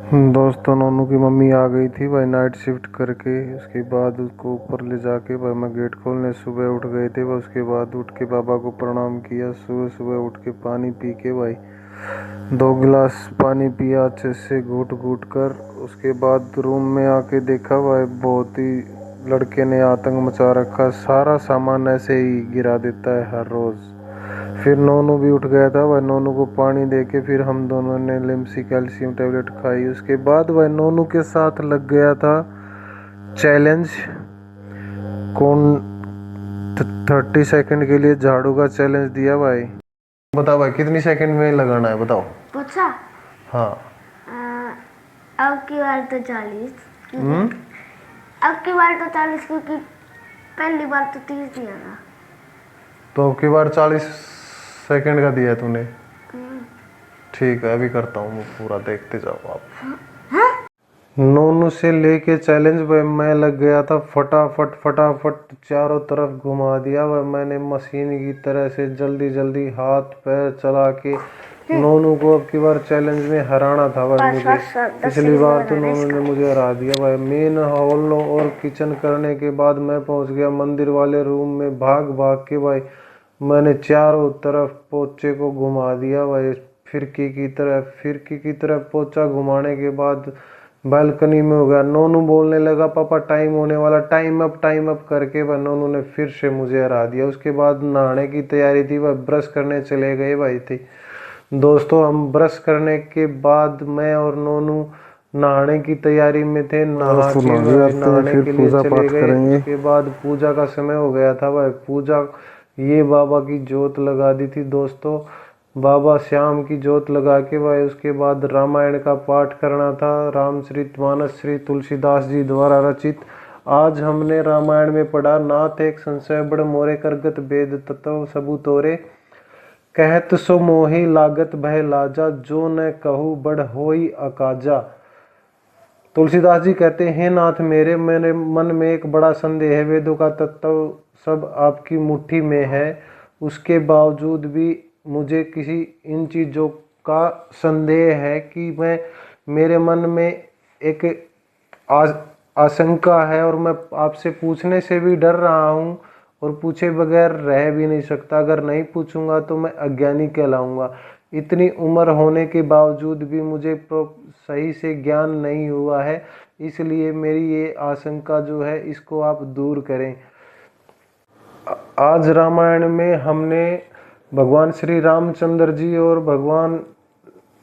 दोस्तों नोनू की मम्मी आ गई थी भाई नाइट शिफ्ट करके। उसके बाद उसको ऊपर ले जाके भाई मैं गेट खोलने सुबह उठ गए थे। भाई उसके बाद उठ के बाबा को प्रणाम किया। सुबह सुबह उठ के पानी पी के भाई 2 गिलास पानी पिया अच्छे से घूट घूट कर। उसके बाद रूम में आके देखा भाई बहुत ही लड़के ने आतंक मचा रखा। सारा सामान ऐसे ही गिरा देता है हर रोज़। फिर नोनू भी उठ गया था भाई। नोनू को पानी दे के फिर हम दोनों ने लिम्सी कैल्शियम टेबलेट खाई। उसके बाद भाई नोनू के साथ लग गया था चैलेंज। कौन 30 सेकंड के लिए झाड़ू का चैलेंज दिया भाई। बताओ भाई कितनी सेकंड में लगाना है बताओ। पूछा हाँ अब की बार तो 40 अब की बार तो 40 क्योंकि पहली बार तो 30 दिया था। तो अब की बार 40 सेकंड का दिया है तूने। ठीक है अभी करता हूँ मैं पूरा, देखते जाओ आप। नोनू से लेके चैलेंज भाई मैं लग गया था फटाफट फटाफट चारों तरफ घुमा दिया भाई मैंने मशीन की तरह से। जल्दी जल्दी हाथ पैर चला के नोनू को अब की बार चैलेंज में हराना था भाई मुझे। पिछली बार तो नोनू ने मुझे हरा दिया भाई। मेन हॉल और किचन करने के बाद मैं पहुंच गया मंदिर वाले रूम में। भाग भाग के भाई मैंने चारों तरफ पोचे को घुमा दिया भाई। फिरकी की तरफ पोचा घुमाने के बाद बालकनी में हो गया। नोनू बोलने लगा पापा टाइम होने वाला, टाइम अप करके वह नोनू ने फिर से मुझे हरा दिया। उसके बाद नहाने की तैयारी थी, वह ब्रश करने चले गए भाई थे दोस्तों। हम ब्रश करने के बाद मैं और नोनू नहाने की तैयारी में थे। नहा के नहाने के लिए चले गए। उसके बाद पूजा का समय हो गया था भाई। पूजा ये बाबा की जोत लगा दी थी दोस्तों। बाबा श्याम की जोत लगा के भाई उसके बाद रामायण का पाठ करना था। रामचरितमानस श्री तुलसीदास जी द्वारा रचित। आज हमने रामायण में पढ़ा नाथ एक संशय बड़ मोरे करगत वेद तत्व सबु तोरे कहत सो मोहि लागत भय लाजा जो न कहू बड़ होई अकाजा। तुलसीदास जी कहते हैं नाथ मेरे मन में एक बड़ा संदेह है। वेदों का तत्व सब आपकी मुट्ठी में है, उसके बावजूद भी मुझे किसी इन चीज़ों का संदेह है कि मेरे मन में एक आशंका है और मैं आपसे पूछने से भी डर रहा हूँ और पूछे बगैर रह भी नहीं सकता। अगर नहीं पूछूंगा तो मैं अज्ञानी कहलाऊंगा। इतनी उम्र होने के बावजूद भी मुझे सही से ज्ञान नहीं हुआ है, इसलिए मेरी ये आशंका जो है इसको आप दूर करें। आज रामायण में हमने भगवान श्री रामचंद्र जी और भगवान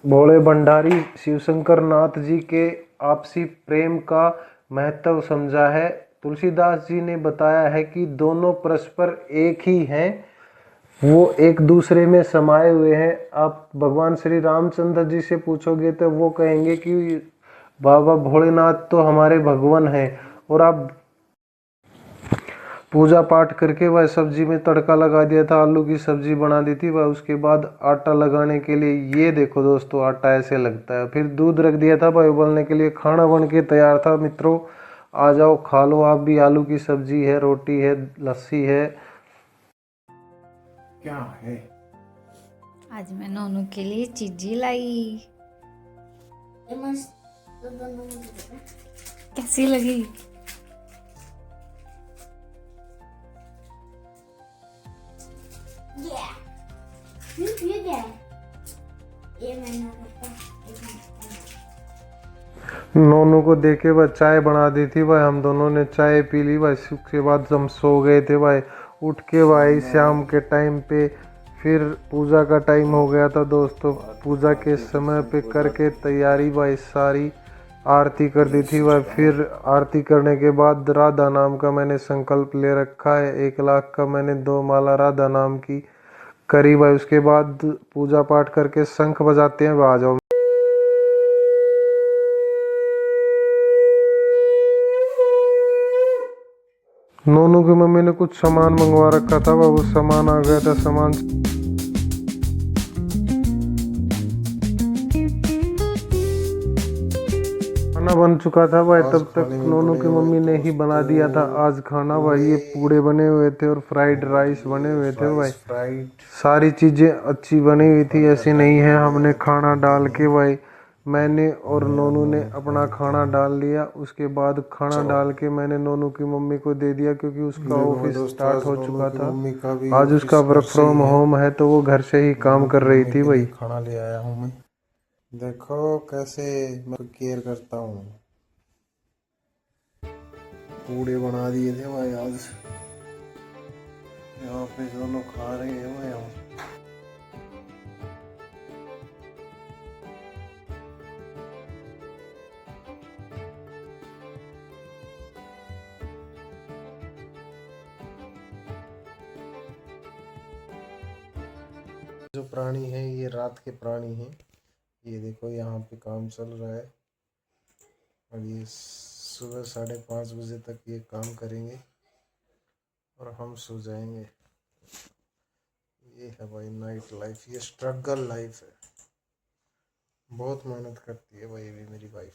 भोले भंडारी शिवशंकर नाथ जी के आपसी प्रेम का महत्व समझा है। तुलसीदास जी ने बताया है कि दोनों परस्पर एक ही हैं, वो एक दूसरे में समाये हुए हैं। आप भगवान श्री रामचंद्र जी से पूछोगे तो वो कहेंगे कि बाबा भोलेनाथ तो हमारे भगवान हैं। और आप पूजा पाठ करके वह सब्जी में तड़का लगा दिया था, आलू की सब्जी बना दी थी वह। उसके बाद आटा लगाने के लिए ये देखो दोस्तों आटा ऐसे लगता है। फिर दूध रख दिया था भाई उबलने के लिए। खाना बन के तैयार था मित्रों, आ जाओ खा लो आप भी। आलू की सब्जी है, रोटी है, लस्सी है। क्या है? आज मैं नोनू के लिए चीजी लाई। कैसी लगी? ये क्या है? ये मैंने नोनू को देखे वह चाय बना दी थी भाई। हम दोनों ने चाय पी ली भाई। उसके बाद हम सो गए थे भाई। उठ के भाई शाम के टाइम पे फिर पूजा का टाइम हो गया था दोस्तों। पूजा के समय पे करके तैयारी भाई सारी आरती कर दी थी भाई। फिर आरती करने के बाद राधा नाम का मैंने संकल्प ले रखा है। 1 लाख का मैंने 2 माला राधा नाम की करी भाई। उसके बाद पूजा पाठ करके शंख बजाते हैं, आ जाओ। नोनू की मम्मी ने कुछ सामान मंगवा रखा था, वो सामान आ गया था। सामान खाना बन चुका था भाई। तब तक नोनू की मम्मी ने ही बना दिया था आज खाना भाई। ये पूड़े बने हुए थे और फ्राइड राइस बने हुए थे भाई। सारी चीज़ें अच्छी बनी हुई थी, ऐसी नहीं है हमने खाना डाल के भाई मैंने और नोनू ने अपना खाना डाल लिया। उसके बाद खाना डाल के मैंने नोनू की मम्मी को दे दिया क्योंकि उसका ऑफिस स्टार्ट हो चुका था। आज उसका वर्क फ्रॉम होम है तो वो घर से ही काम कर रही थी भाई। खाना ले आया हूँ मैं। देखो कैसे मैं केयर करता हूँ। पूड़े बना दिए थे भाई आज। यहाँ पे दोनों खा रहे हैं भाई हम। जो प्राणी है ये रात के प्राणी हैं। ये देखो यहाँ पे काम चल रहा है और ये सुबह 5:30 बजे तक ये काम करेंगे और हम सो जाएंगे। ये है भाई नाइट लाइफ, ये स्ट्रगल लाइफ है। बहुत मेहनत करती है भाई ये मेरी वाइफ।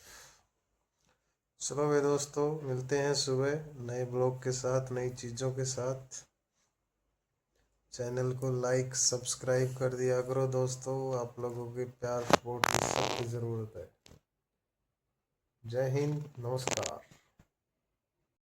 चलो भाई दोस्तों, मिलते हैं सुबह नए ब्लॉग के साथ, नई चीज़ों के साथ। चैनल को लाइक सब्सक्राइब कर दिया करो दोस्तों। आप लोगों के प्यार सपोर्ट की सबकी ज़रूरत है। जय हिंद, नमस्कार।